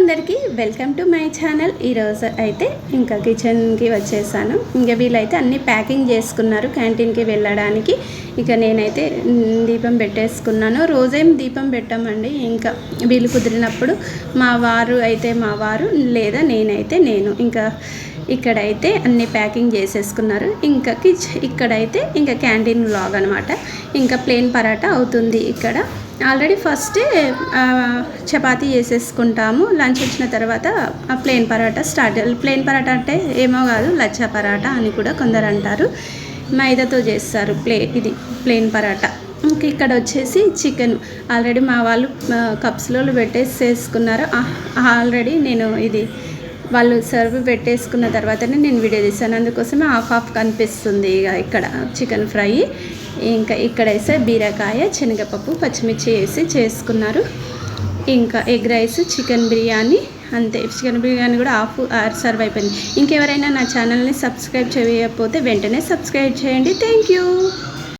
అందరికీ welcome to my channel. ఈరోజు అయితే ఇంకా కిచెన్కి వచ్చేసాను. ఇంకా వీళ్ళైతే అన్నీ ప్యాకింగ్ చేసుకున్నారు క్యాంటీన్కి వెళ్ళడానికి. ఇక నేనైతే దీపం పెట్టేసుకున్నాను. రోజేం దీపం పెట్టామండి, ఇంకా వీళ్ళు కుదిరినప్పుడు మా వారు లేదా నేను ఇంకా ఇక్కడైతే అన్ని ప్యాకింగ్ చేసేసుకున్నారు. ఇంకా ఇక్కడైతే ఇంకా క్యాంటీన్ వ్లాగ్ అనమాట. ఇంకా ప్లేన్ పరాటా అవుతుంది. ఇక్కడ ఆల్రెడీ ఫస్టే చపాతీ చేసేసుకుంటాము. లంచ్ వచ్చిన తర్వాత plain paratha start. Plain paratha అంటే ఏమో కాదు, లచ్చా పరాటా అని కూడా కొందరు అంటారు. మైదాతో చేస్తారు ఇది ప్లేన్ పరాటా. ఇంక ఇక్కడ వచ్చేసి చికెన్ ఆల్రెడీ మా వాళ్ళు కప్స్లో పెట్టేసేసుకున్నారు. ఆల్రెడీ నేను ఇది వాళ్ళు సర్వ్ పెట్టేసుకున్న తర్వాతనే నేను వీడియో తీసాను, అందుకోసమే హాఫ్ కనిపిస్తుంది. ఇక ఇక్కడ చికెన్ ఫ్రై, ఇంకా ఇక్కడ వేసే బీరకాయ, శనగపప్పు, పచ్చిమిర్చి వేసి చేసుకున్నారు. ఇంకా ఎగ్ రైస్, చికెన్ బిర్యానీ అంతే. చికెన్ బిర్యానీ కూడా హాఫ్ సర్వ్ అయిపోయింది. ఇంకెవరైనా నా ఛానల్ని సబ్స్క్రైబ్ చేయకపోతే వెంటనే సబ్స్క్రైబ్ చేయండి. Thank you.